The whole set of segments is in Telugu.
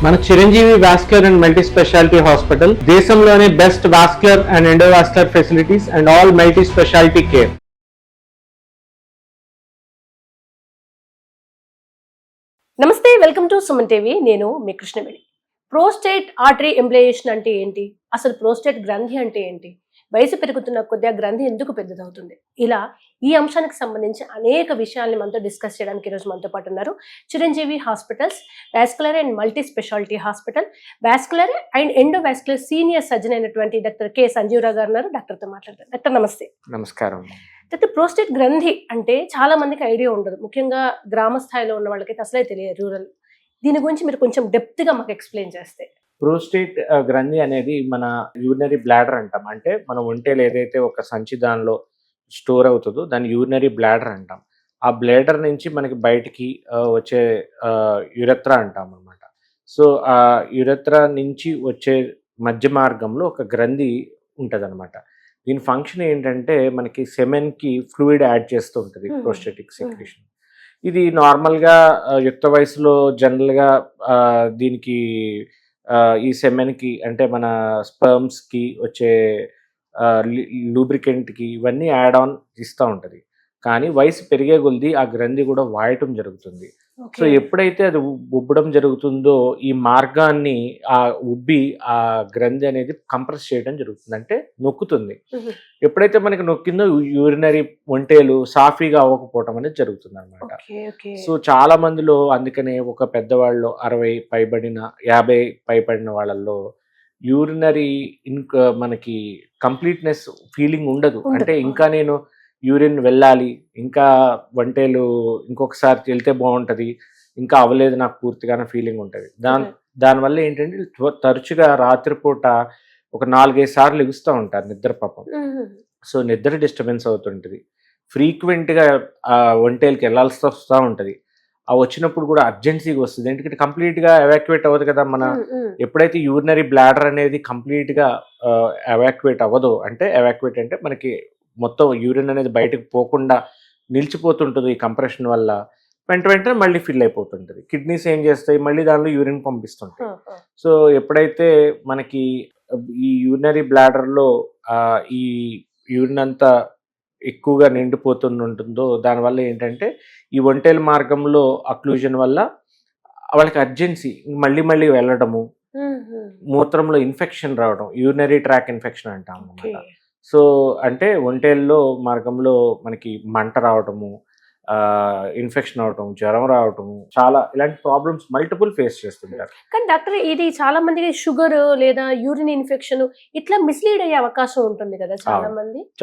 మన Chiranjeevi vascular and multi speciality hospital దేశంలోనే best vascular and endovascular facilities and all multi speciality care. నమస్తే, వెల్కమ్ టు సుమన్ టీవీ. నేను మీ కృష్ణవేణి. ప్రోస్టేట్ ఆర్టరీ ఎంబ్లయేషన్ అంటే ఏంటి, అసలు ప్రోస్టేట్ గ్రంథి అంటే ఏంటి, వయసు పెరుగుతున్న కొద్దిగా గ్రంథి ఎందుకు పెద్దదవుతుంది, ఇలా ఈ అంశానికి సంబంధించి అనేక విషయాల్ని మనతో డిస్కస్ చేయడానికి ఈరోజు మనతో పాటు ఉన్నారు Chiranjeevi hospitals vascular and multi speciality hospital vascular and endovascular senior surgeon అయినటువంటి డాక్టర్ కె సంజీవరావు గారు ఉన్నారు. డాక్టర్తో మాట్లాడతారు. డాక్టర్ నమస్తే. నమస్కారం. డాక్టర్, ప్రోస్టేట్ గ్రంథి అంటే చాలా మందికి ఐడియా ఉండదు, ముఖ్యంగా గ్రామ స్థాయిలో ఉన్న వాళ్ళకైతే అసలే తెలియదు, రూరల్. దీని గురించి మీరు కొంచెం డెప్త్ గా మాకు ఎక్స్ప్లెయిన్ చేస్తే. ప్రోస్టేట్ గ్రంథి అనేది మన యూరినరీ బ్లాడర్ అంటాం. అంటే మన ఒంటేలు ఏదైతే ఒక సంచి దానిలో స్టోర్ అవుతుందో దాన్ని యూరినరీ బ్లాడర్ అంటాం. ఆ బ్లాడర్ నుంచి మనకి బయటికి వచ్చే యురెత్రా అంటాం అనమాట. సో ఆ యురెత్రా నుంచి వచ్చే మధ్య మార్గంలో ఒక గ్రంథి ఉంటుంది అనమాట. దీని ఫంక్షన్ ఏంటంటే మనకి సెమెన్కి ఫ్లూయిడ్ యాడ్ చేస్తూ ఉంటుంది ప్రోస్టేటిక్ సెక్రేషన్. ఇది నార్మల్గా యుక్త వయసులో జనరల్గా దీనికి ఈ సెమెన్కి అంటే మన స్పర్మ్స్కి వచ్చే లూబ్రికెంట్కి ఇవన్నీ యాడ్ ఆన్ ఇస్తూ ఉంటుంది. కానీ వయసు పెరిగే కొద్దీ ఆ గ్రంథి కూడా వాయటం జరుగుతుంది. సో ఎప్పుడైతే అది ఉబ్బడం జరుగుతుందో ఈ మార్గాన్ని ఆ ఉబ్బి ఆ గ్రంథి అనేది కంప్రెస్ చేయడం జరుగుతుంది, అంటే నొక్కుతుంది. ఎప్పుడైతే మనకి నొక్కిందో యూరినరీ ఒంటేలు సాఫీగా అవ్వకపోవటం అనేది జరుగుతుంది అనమాట. సో చాలా మందిలో అందుకనే ఒక పెద్దవాళ్ళు 60 పైబడిన 50 పైబడిన వాళ్ళల్లో యూరినరీ మనకి కంప్లీట్నెస్ ఫీలింగ్ ఉండదు. అంటే ఇంకా నేను యూరిన్ వెళ్ళాలి, ఇంకా వంటేలు ఇంకొకసారి వెళ్తే బాగుంటుంది, ఇంకా అవ్వలేదు నాకు పూర్తిగానే ఫీలింగ్ ఉంటుంది. దానివల్ల ఏంటంటే తరచుగా రాత్రిపూట ఒక 4-5 సార్లు ఎగుస్తూ ఉంటారు నిద్ర పాపం. సో నిద్ర డిస్టర్బెన్స్ అవుతుంటుంది. ఫ్రీక్వెంట్గా వంటేలకి వెళ్ళాల్సి వస్తూ ఉంటుంది. ఆ వచ్చినప్పుడు కూడా అర్జెన్సీగా వస్తుంది, ఎందుకంటే కంప్లీట్గా ఎవాక్యువేట్ అవ్వదు కదా. మన ఎప్పుడైతే యూరినరీ బ్లాడర్ అనేది కంప్లీట్గా ఎవాక్యువేట్ అవ్వదో, అంటే ఎవాక్యువేట్ అంటే మనకి మొత్తం యూరిన్ అనేది బయటకు పోకుండా నిలిచిపోతుంటుంది ఈ కంప్రెషన్ వల్ల, వెంటనే మళ్ళీ ఫిల్ అయిపోతుంటుంది. కిడ్నీస్ ఏం చేస్తాయి, మళ్ళీ దానిలో యూరిన్ పంపిస్తుంటాయి. సో ఎప్పుడైతే మనకి ఈ యూరినరీ బ్లాడర్లో ఈ యూరిన్ అంతా ఎక్కువగా నిండిపోతుంటుందో దానివల్ల ఏంటంటే ఈ ఒంటేల మార్గంలో అక్లూజన్ వల్ల వాళ్ళకి అర్జెన్సీ మళ్ళీ వెళ్ళడము, మూత్రంలో ఇన్ఫెక్షన్ రావడం, యూరినరీ ట్రాక్ ఇన్ఫెక్షన్ అంటాం అన్నమాట. సో అంటే ఒంటేల్లో మార్గంలో మనకి మంట రావటము, ఇన్ఫెక్షన్ అవటం, జ్వరం రావటము, చాలా ఇలాంటి ప్రాబ్లమ్స్ మల్టిపుల్ ఫేస్ చేస్తుంటారు. కానీ డాక్టర్, ఇది చాలా మందికి షుగర్ లేదా యూరిన్ ఇన్ఫెక్షన్ ఇట్లా మిస్లీడ్ అయ్యే అవకాశం ఉంటుంది కదా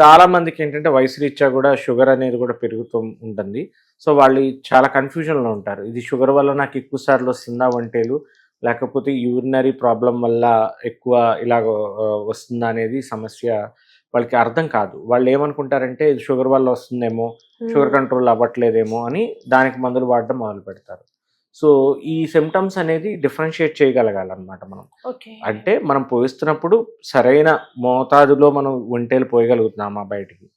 చాలా మందికి ఏంటంటే వయసు రీత్యా కూడా షుగర్ అనేది కూడా పెరుగుతూ ఉంటుంది. సో వాళ్ళు చాలా కన్ఫ్యూజన్లో ఉంటారు, ఇది షుగర్ వల్ల నాకు ఎక్కువ సార్లు వస్తుందా వంటేలు, లేకపోతే యూరినరీ ప్రాబ్లం వల్ల ఎక్కువ ఇలాగ వస్తుందా అనేది సమస్య వాళ్ళకి అర్థం కాదు. వాళ్ళు ఏమనుకుంటారంటే ఇది షుగర్ వల్ల వస్తుందేమో, షుగర్ కంట్రోల్ అవ్వట్లేదేమో అని దానికి మందులు వాడడం మొదలు పెడతారు. సో ఈ సిమ్టమ్స్ అనేది డిఫరెన్షియేట్ చేయగలగాలన్నమాట మనం. అంటే మనం పోయిస్తున్నప్పుడు సరైన మోతాదులో మనం ఒంటేలు పోయగలుగుతున్నామా బయటికి,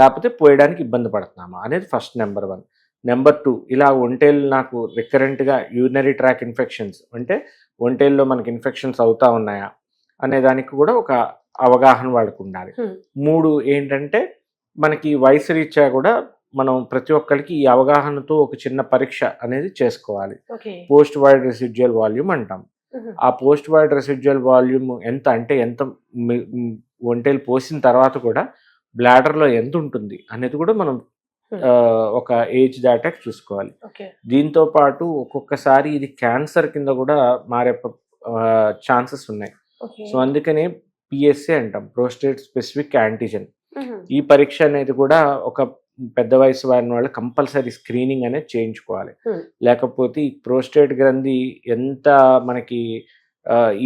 లేకపోతే పోయడానికి ఇబ్బంది పడుతున్నామా అనేది ఫస్ట్ నెంబర్ 1. నెంబర్ 2, ఇలా ఒంటేలు నాకు రికరెంట్గా యూరినరీ ట్రాక్ ఇన్ఫెక్షన్స్ అంటే ఒంటేల్లో మనకి ఇన్ఫెక్షన్స్ అవుతా ఉన్నాయా అనే దానికి కూడా ఒక అవగాహన వాళ్ళకు ఉండాలి. 3 ఏంటంటే మనకి వయసు రీత్యా కూడా మనం ప్రతి ఒక్కరికి ఈ అవగాహనతో ఒక చిన్న పరీక్ష అనేది చేసుకోవాలి. పోస్ట్ వైడ్ రెసిడ్యువల్ వాల్యూమ్ అంటాం. ఆ పోస్ట్ వైడ్ రెసిడ్యువల్ వాల్యూమ్ ఎంత అంటే ఎంత ఒంటేలు పోసిన తర్వాత కూడా బ్లాడర్లో ఎంత ఉంటుంది అనేది కూడా మనం ఒక ఏజ్ దాటాక చూసుకోవాలి. దీంతో పాటు ఒక్కొక్కసారి ఇది క్యాన్సర్ కింద కూడా మారే ఛాన్సెస్ ఉన్నాయి. సో అందుకనే పిఎస్ఏ అంటాం, ప్రోస్టేట్ స్పెసిఫిక్ యాంటీజెన్. ఈ పరీక్ష అనేది కూడా ఒక పెద్ద వయసు వారిన వాళ్ళు కంపల్సరీ స్క్రీనింగ్ అనేది చేయించుకోవాలి. లేకపోతే ఈ ప్రోస్టేట్ గ్రంథి ఎంత మనకి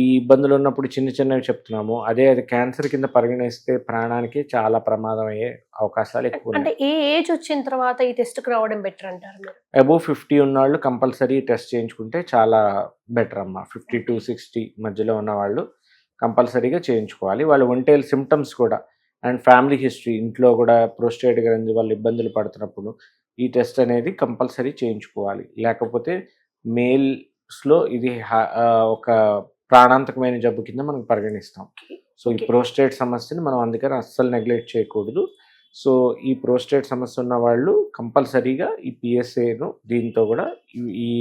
ఈ ఇబ్బందులు ఉన్నప్పుడు చిన్నవి చెప్తున్నాము, అదే అది క్యాన్సర్ కింద పరిగణిస్తే ప్రాణానికి చాలా ప్రమాదం అయ్యే అవకాశాలు ఎక్కువ. అంటే ఏ ఏజ్ వచ్చిన తర్వాత ఈ టెస్ట్కి రావడం బెటర్ అంటారు? అబోవ్ 50 ఉన్నవాళ్ళు కంపల్సరీ టెస్ట్ చేయించుకుంటే చాలా బెటర్ అమ్మా. 50 to 60 మధ్యలో ఉన్న వాళ్ళు కంపల్సరీగా చేయించుకోవాలి. వాళ్ళ ఒంటేల సిమ్టమ్స్ కూడా అండ్ ఫ్యామిలీ హిస్టరీ, ఇంట్లో కూడా ప్రోస్టేట్ గ్రంథి వల్ల ఇబ్బందులు పడుతున్నప్పుడు ఈ టెస్ట్ అనేది కంపల్సరీ చేయించుకోవాలి. లేకపోతే మేల్ లో ఇది ఒక ప్రాణాంతకమైన జబ్బు కింద మనం పరిగణిస్తాం. సో ఈ ప్రోస్టేట్ సమస్యని మనం అందుకని అస్సలు నెగ్లెక్ట్ చేయకూడదు. సో ఈ ప్రోస్టేట్ సమస్య ఉన్న వాళ్ళు కంపల్సరీగా ఈ పిఎస్ఏను దీంతో కూడా ఈ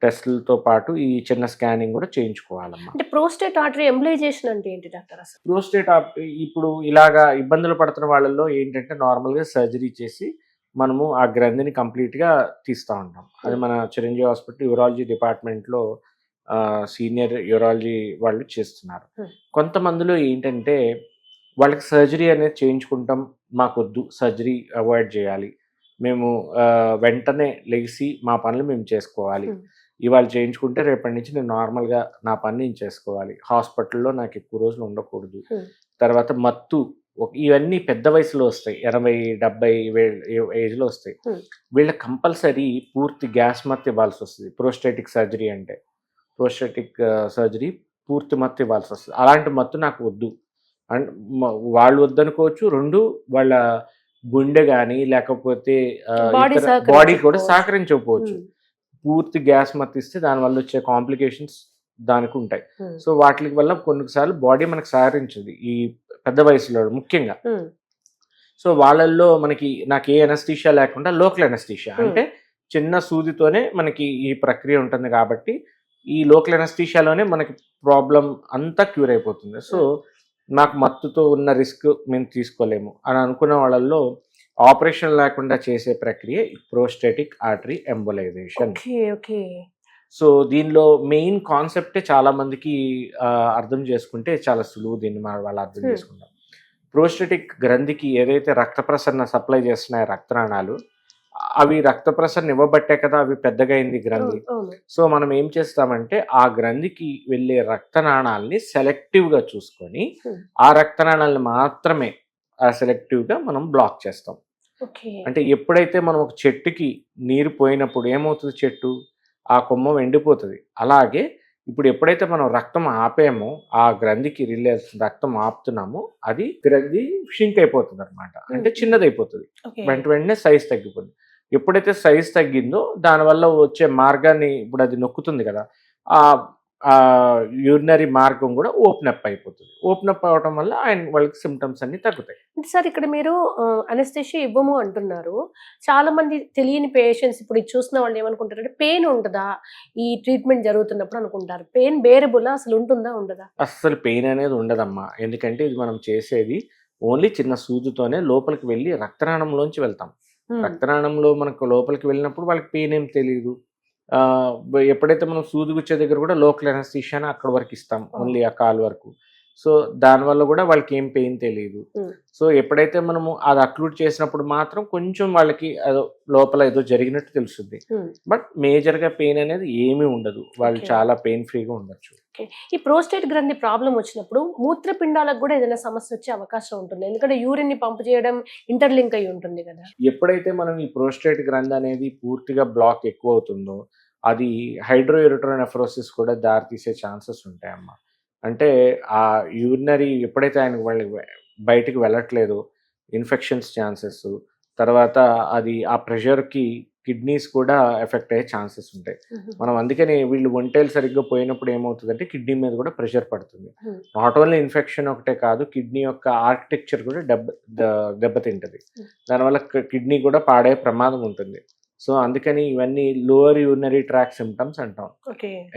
టెస్టులతో పాటు ఈ చిన్న స్కానింగ్ కూడా చేయించుకోవాలమ్మా. అంటే ప్రోస్టేట్ ఆర్టరీ ఎంబలైజేషన్ అంటే ఏంటి డాక్టర్ అసలు? ప్రోస్టేట్ ఇప్పుడు ఇలాగా ఇబ్బందులు పడుతున్న వాళ్ళల్లో ఏంటంటే నార్మల్గా సర్జరీ చేసి మనము ఆ గ్రంథిని కంప్లీట్గా తీస్తూ ఉంటాం. అది మన చిరంజీవి హాస్పిటల్ యూరాలజీ డిపార్ట్మెంట్లో సీనియర్ యూరాలజీ వాళ్ళు చేస్తున్నారు. కొంతమందిలో ఏంటంటే వాళ్ళకి సర్జరీ అనేది చేయించుకుంటాం, మాకొద్దు, సర్జరీ అవాయిడ్ చేయాలి, మేము వెంటనే లెగిసి మా పనులు మేము చేసుకోవాలి, ఇవాళ చేయించుకుంటే రేపటి నుంచి నేను నార్మల్గా నా పని నేను చేసుకోవాలి, హాస్పిటల్లో నాకు ఎక్కువ రోజులు ఉండకూడదు. తర్వాత మత్తు, ఇవన్నీ పెద్ద వయసులో వస్తాయి, 80-70 ఏజ్లో వస్తాయి. వీళ్ళకి కంపల్సరీ పూర్తి గ్యాస్ మత్తు ఇవ్వాల్సి వస్తుంది. ప్రోస్టేటిక్ సర్జరీ అంటే ప్రోస్టేటిక్ సర్జరీ పూర్తి మత్తు ఇవ్వాల్సి వస్తుంది. అలాంటి మత్తు నాకు వద్దు అండ్ వాళ్ళు వద్దనుకోవచ్చు. రెండు వాళ్ళ గుండె కానీ లేకపోతే బాడీ కూడా సహకరించకపోవచ్చు. పూర్తి గ్యాస్ మత్తు ఇస్తే దానివల్ల వచ్చే కాంప్లికేషన్స్ దానికి ఉంటాయి. సో వాటి వల్ల కొన్నిసార్లు బాడీ మనకు సహకరించదు ఈ పెద్ద వయసులో ముఖ్యంగా. సో వాళ్ళల్లో నాకు ఏ అనస్థీషియా లేకుండా లోకల్ అనస్థీషియా అంటే చిన్న సూదితోనే మనకి ఈ ప్రక్రియ ఉంటుంది కాబట్టి ఈ లోకల్ అనస్థీషియాలోనే మనకి ప్రాబ్లం అంతా క్యూర్ అయిపోతుంది. సో నాకు మత్తుతో ఉన్న రిస్క్ మేము తీసుకోలేము అని అనుకున్న వాళ్ళల్లో ఆపరేషన్ లేకుండా చేసే ప్రక్రియ ప్రోస్టేటిక్ ఆర్టరీ ఎంబోలైజేషన్. సో దీనిలో మెయిన్ కాన్సెప్టే చాలా మందికి అర్థం చేసుకుంటే చాలా సులువు. దీన్ని వాళ్ళు అర్థం చేసుకుంటాం. ప్రోస్టేటిక్ గ్రంథికి ఏదైతే రక్త ప్రసరణ సప్లై చేస్తున్నాయో రక్తనాళాలు, అవి రక్త ప్రసరణ ఇవ్వబట్టే కదా అవి పెద్దగా అయింది గ్రంథి. సో మనం ఏం చేస్తామంటే ఆ గ్రంథికి వెళ్ళే రక్తనాళాలని సెలెక్టివ్గా చూసుకొని ఆ రక్తనాళాలను మాత్రమే సెలెక్టివ్గా మనం బ్లాక్ చేస్తాం. అంటే ఎప్పుడైతే మనం ఒక చెట్టుకి నీరు పోయినప్పుడు ఏమవుతుంది, చెట్టు ఆ కొమ్మ ఎండిపోతుంది. అలాగే ఇప్పుడు ఎప్పుడైతే మనం రక్తం ఆపేమో, ఆ గ్రంథికి రక్తం ఆపుతున్నామో అది గ్రంథి షింక్ అయిపోతుంది అనమాట. అంటే చిన్నదైపోతుంది, వెంటనే సైజ్ తగ్గిపోతుంది. ఎప్పుడైతే సైజ్ తగ్గిందో దానివల్ల వచ్చే మార్గాన్ని ఇప్పుడు అది నొక్కుతుంది కదా, ఆ యూరినరీ మార్గం కూడా ఓపెన్ అప్ అయిపోతుంది. ఓపెన్ అప్ అవడం వల్ల వాళ్ళకి సిమ్టమ్స్ అన్ని తగ్గుతాయి. సార్ ఇక్కడ మీరు అనస్థీషియా ఇవ్వము అంటున్నారు. చాలా మంది తెలియని పేషెంట్స్ ఇప్పుడు ఇది చూసిన వాళ్ళు ఏమనుకుంటారంటే పెయిన్ ఉంటుందా ఈ ట్రీట్మెంట్ జరుగుతున్నప్పుడు అనుకుంటారు. పెయిన్ బేరబుల్ అసలు ఉంటుందా ఉండదా? అస్సలు పెయిన్ అనేది ఉండదమ్మా. ఎందుకంటే ఇది మనం చేసేది ఓన్లీ చిన్న సూదుతోనే లోపలికి వెళ్ళి రక్తనాళంలోంచి వెళ్తాం. రక్తనాళంలో మనకు లోపలికి వెళ్ళినప్పుడు వాళ్ళకి పెయిన్ ఏం తెలియదు. ఎప్పుడైతే మనం సూది గుచ్చే దగ్గర కూడా లోకల్ అనస్థీషియా అక్కడ వరకు ఇస్తాం, ఓన్లీ ఆ కాలు వరకు. సో దానివల్ల కూడా వాళ్ళకి ఏం పెయిన్ తెలియదు. సో ఎప్పుడైతే మనము అది అక్లూడ్ చేసినప్పుడు మాత్రం కొంచెం వాళ్ళకి లోపల ఏదో జరిగినట్టు తెలుస్తుంది. బట్ మేజర్గా పెయిన్ అనేది ఏమీ ఉండదు, వాళ్ళు చాలా పెయిన్ ఫ్రీగా ఉండొచ్చు. ఈ ప్రోస్టేట్ గ్రంథి ప్రాబ్లం వచ్చినప్పుడు మూత్రపిండాలకు కూడా ఏదైనా సమస్య వచ్చే అవకాశం ఉంటుంది, ఎందుకంటే యూరిన్ ని పంప్ చేయడం ఇంటర్లింక్ అయి ఉంటుంది కదా. ఎప్పుడైతే మనం ఈ ప్రోస్టేట్ గ్రంథి అనేది పూర్తిగా బ్లాక్ ఎక్కువ అవుతుందో అది హైడ్రోయూరిటరోనెఫ్రోసిస్ కూడా దారితీసే ఛాన్సెస్ ఉంటాయమ్మా. అంటే ఆ యూరినరీ ఎప్పుడైతే ఆయన బయటికి వెళ్ళట్లేదో ఇన్ఫెక్షన్స్ ఛాన్సెస్, తర్వాత అది ఆ ప్రెషర్కి కిడ్నీస్ కూడా ఎఫెక్ట్ అయ్యే ఛాన్సెస్ ఉంటాయి. మనం అందుకని వీళ్ళు ఒంటేలు సరిగ్గా పోయినప్పుడు ఏమవుతుందంటే కిడ్నీ మీద కూడా ప్రెషర్ పడుతుంది. నాట్ ఓన్లీ ఇన్ఫెక్షన్ ఒకటే కాదు, కిడ్నీ యొక్క ఆర్కిటెక్చర్ కూడా దెబ్బతింటది. దానివల్ల కిడ్నీ కూడా పాడే ప్రమాదం ఉంటుంది. సో అందుకని ఇవన్నీ లోవర్ యూరినరీ ట్రాక్ సిమ్టమ్స్ అంటాం,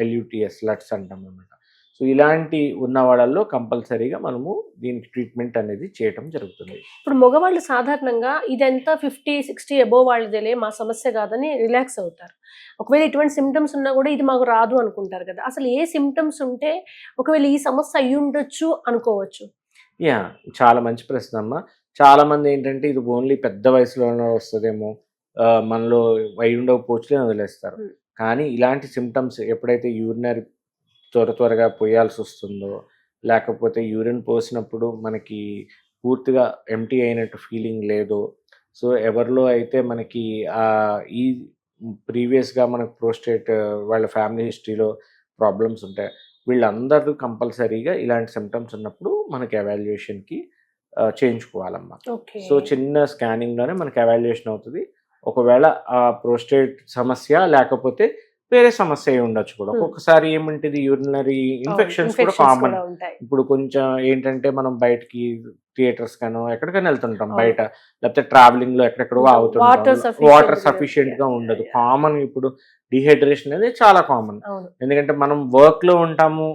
LUTS లట్స్ అంటాం అన్నమాట. సో ఇలాంటి ఉన్న వాళ్ళల్లో కంపల్సరీగా మనము దీనికి ట్రీట్మెంట్ అనేది చేయటం జరుగుతుంది. ఇప్పుడు మగవాళ్ళు సాధారణంగా ఇదంతా 50-60 అబోవ్ వాళ్ళదేలే మా సమస్య కాదని రిలాక్స్ అవుతారు. ఒకవేళ ఇటువంటి సిమ్టమ్స్ ఉన్నా కూడా ఇది మాకు రాదు అనుకుంటారు కదా. అసలు ఏ సిమ్టమ్స్ ఉంటే ఒకవేళ ఈ సమస్య అయ్యి ఉండొచ్చు అనుకోవచ్చు? చాలా మంచి ప్రశ్న అమ్మా. చాలా మంది ఏంటంటే ఇది ఓన్లీ పెద్ద వయసులోనే వస్తుందేమో, మనలో అయి ఉండకపోవచ్చులే వదిలేస్తారు. కానీ ఇలాంటి సిమ్టమ్స్ ఎప్పుడైతే యూరినరీ త్వరగా పోయాల్సి వస్తుందో, లేకపోతే యూరిన్ పోసినప్పుడు మనకి పూర్తిగా ఎంటీ అయినట్టు ఫీలింగ్ లేదో, సో ఎవరిలో అయితే మనకి ఈ ప్రీవియస్గా మనకు ప్రోస్టేట్ వాళ్ళ ఫ్యామిలీ హిస్టరీలో ప్రాబ్లమ్స్ ఉంటాయి, వీళ్ళందరూ కంపల్సరీగా ఇలాంటి సిమ్టమ్స్ ఉన్నప్పుడు మనకి ఎవాల్యుయేషన్కి చేయించుకోవాలమ్మా. సో చిన్న స్కానింగ్లోనే మనకి ఎవాల్యుయేషన్ అవుతుంది. ఒకవేళ ఆ ప్రోస్టేట్ సమస్య లేకపోతే వేరే సమస్య అయి ఉండొచ్చు కూడా. ఒక్కొక్కసారి ఏముంటుంది, యూరినరీ ఇన్ఫెక్షన్స్ కూడా కామన్. ఉంటాయి. ఇప్పుడు కొంచెం ఏంటంటే మనం బయటికి థియేటర్స్ కానో ఎక్కడికైనా వెళ్తుంటాం బయట, లేకపోతే ట్రావెలింగ్ లో ఎక్కడెక్కడో ఆగుతుంటాం, వాటర్ సఫిషియెంట్ గా ఉండదు. కామన్ ఇప్పుడు డిహైడ్రేషన్ అనేది చాలా కామన్. ఎందుకంటే మనం వర్క్ లో ఉంటాము,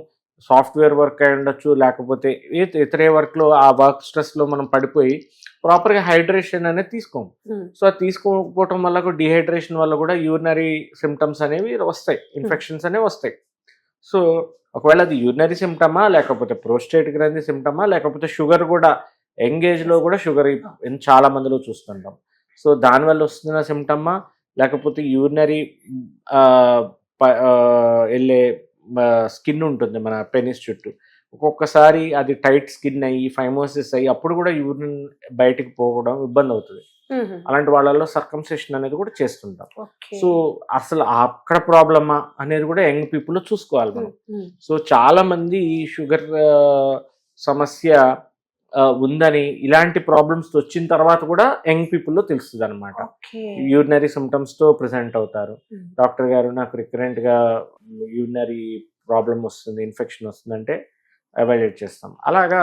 సాఫ్ట్వేర్ వర్క్ అయి ఉండొచ్చు, లేకపోతే ఇతరే వర్క్ లో ఆ వర్క్ స్ట్రెస్ లో మనం పడిపోయి ప్రాపర్ గా హైడ్రేషన్ అనేది తీసుకోము. సో అది తీసుకోకపోవటం వల్ల కూడా, డిహైడ్రేషన్ వల్ల కూడా యూరినరీ సిమ్టమ్స్ అనేవి వస్తాయి, ఇన్ఫెక్షన్స్ అనేవి వస్తాయి. సో ఒకవేళ అది యూరినరీ సిమ్టమా, లేకపోతే ప్రోస్టేట్ గ్రంథి సిమ్టమా, లేకపోతే షుగర్ కూడా, యంగ్ ఏజ్ లో కూడా షుగర్ చాలా మందిలో చూస్తుంటాం. సో దానివల్ల వస్తున్న సిమ్టమా, లేకపోతే యూరినరీ వెళ్ళే స్కిన్ ఉంటుంది మన పెనిస్ చుట్టూ, ఒక్కొక్కసారి అది టైట్ స్కిన్ అయ్యి ఫైమోసిస్ అయ్యి అప్పుడు కూడా యూరిన్ బయటికి పోవడం ఇబ్బంది అవుతుంది. అలాంటి వాళ్ళలో సర్కంసెషన్ అనేది కూడా చేస్తుంటాం. సో అసలు అక్కడ ప్రాబ్లమా అనేది కూడా యంగ్ పీపుల్ చూసుకోవాలి మనం. సో చాలా మంది షుగర్ సమస్య ఉందని, ఇలాంటి ప్రాబ్లమ్స్ వచ్చిన తర్వాత కూడా యంగ్ పీపుల్లో తెలుస్తుంది అనమాట. యూరినరీ సిమ్టమ్స్ తో ప్రెసెంట్ అవుతారు. డాక్టర్ గారు నాకు రికరెంట్ గా యూరినరీ ప్రాబ్లమ్ వస్తుంది, ఇన్ఫెక్షన్ వస్తుందంటే ఎవాల్యుయేట్ చేస్తాం. అలాగా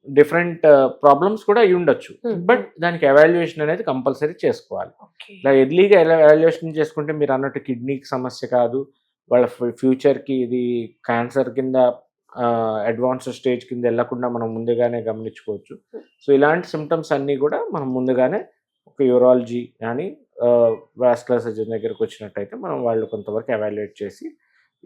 డిఫరెంట్ ప్రాబ్లమ్స్ కూడా అయి ఉండొచ్చు, బట్ దానికి ఎవాల్యుయేషన్ అనేది కంపల్సరీ చేసుకోవాలి. ఇలా ఎర్లీగా ఎవాల్యుయేషన్ చేసుకుంటే మీరు అన్నట్టు కిడ్నీకి సమస్య కాదు, వాళ్ళ ఫ్యూచర్కి ఇది క్యాన్సర్ కింద అడ్వాన్స్ స్టేజ్ కింద వెళ్లకుండా మనం ముందుగానే గమనించుకోవచ్చు. సో ఇలాంటి సిమ్టమ్స్ అన్నీ కూడా మనం ముందుగానే ఒక యూరాలజీ కానీ వాస్కులర్ సర్జన్ దగ్గరకు వచ్చినట్టయితే మనం వాళ్ళు కొంతవరకు ఎవాల్యుయేట్ చేసి,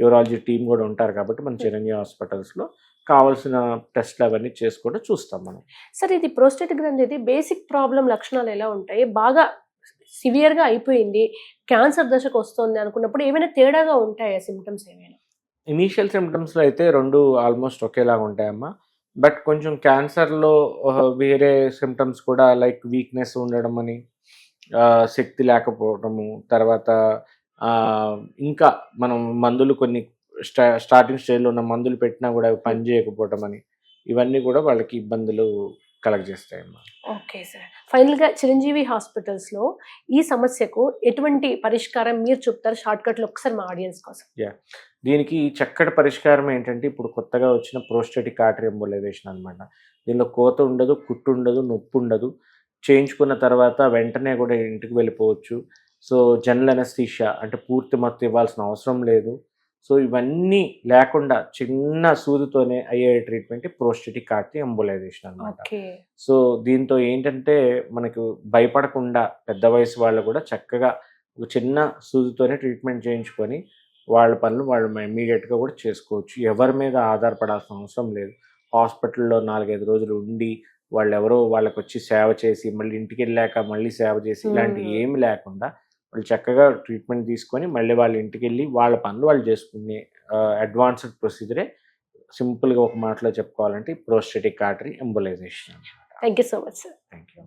యూరాలజీ టీం కూడా ఉంటారు కాబట్టి మన చిరంజీవి హాస్పిటల్స్లో కావాల్సిన టెస్ట్లు అవన్నీ చేసుకుంటూ చూస్తాం మనం. సార్ ఇది ప్రోస్టేట్ గ్రంథి బేసిక్ ప్రాబ్లం లక్షణాలు ఎలా ఉంటాయి? బాగా సివియర్గా అయిపోయింది, క్యాన్సర్ దశకు వస్తుంది అనుకున్నప్పుడు ఏమైనా తేడాగా ఉంటాయా సిమ్టమ్స్ ఏమైనా? ఇనీషియల్ సిమ్టమ్స్లో అయితే రెండు ఆల్మోస్ట్ ఒకేలాగా ఉంటాయమ్మా. బట్ కొంచెం క్యాన్సర్లో వేరే సిమ్టమ్స్ కూడా, లైక్ వీక్నెస్ ఉండడం అని, శక్తి లేకపోవడము, తర్వాత ఇంకా మనం మందులు కొన్ని స్టార్టింగ్ స్టేజ్లో ఉన్న మందులు పెట్టినా కూడా పని చేయకపోవడం అని, ఇవన్నీ కూడా వాళ్ళకి ఇబ్బందులు కలగజేస్తాయమ్మా. ఓకే సార్, ఫైనల్గా చిరంజీవి హాస్పిటల్స్లో ఈ సమస్యకు ఎటువంటి పరిష్కారం మీరు చెప్తారు షార్ట్కట్లో ఒకసారి మా ఆడియన్స్ కోసం? దీనికి చక్కటి పరిష్కారం ఏంటంటే, ఇప్పుడు కొత్తగా వచ్చిన ప్రోస్టేటిక్ ఆర్టరీ ఎంబోలైజేషన్ అనమాట. దీనిలో కోత ఉండదు, కుట్టు ఉండదు, నొప్పి ఉండదు. చేయించుకున్న తర్వాత వెంటనే కూడా ఇంటికి వెళ్ళిపోవచ్చు. సో జనరల్ అనస్థీషియా అంటే పూర్తి మత్తు ఇవ్వాల్సిన అవసరం లేదు. సో ఇవన్నీ లేకుండా చిన్న సూదితోనే అయ్యే ట్రీట్మెంట్ ప్రోస్టేటిక్ ఆర్టరీ ఎంబోలైజేషన్ అనమాట. సో దీంతో ఏంటంటే మనకు భయపడకుండా పెద్ద వయసు వాళ్ళు కూడా చక్కగా ఒక చిన్న సూదితోనే ట్రీట్మెంట్ చేయించుకొని వాళ్ళ పనులు వాళ్ళు ఇమీడియట్గా కూడా చేసుకోవచ్చు. ఎవరి మీద ఆధారపడాల్సిన అవసరం లేదు. హాస్పిటల్లో 4-5 రోజులు ఉండి వాళ్ళు ఎవరో వాళ్ళకి వచ్చి సేవ చేసి మళ్ళీ ఇంటికి వెళ్ళాక మళ్ళీ సేవ చేసి ఇలాంటివి ఏమి లేకుండా వాళ్ళు చక్కగా ట్రీట్మెంట్ తీసుకొని మళ్ళీ వాళ్ళ ఇంటికి వెళ్ళి వాళ్ళ పనులు వాళ్ళు చేసుకునే అడ్వాన్స్డ్ ప్రొసీజరే సింపుల్గా ఒక మాటలో చెప్పుకోవాలంటే prostatic artery embolisation. Thank you so much sir. Thank you.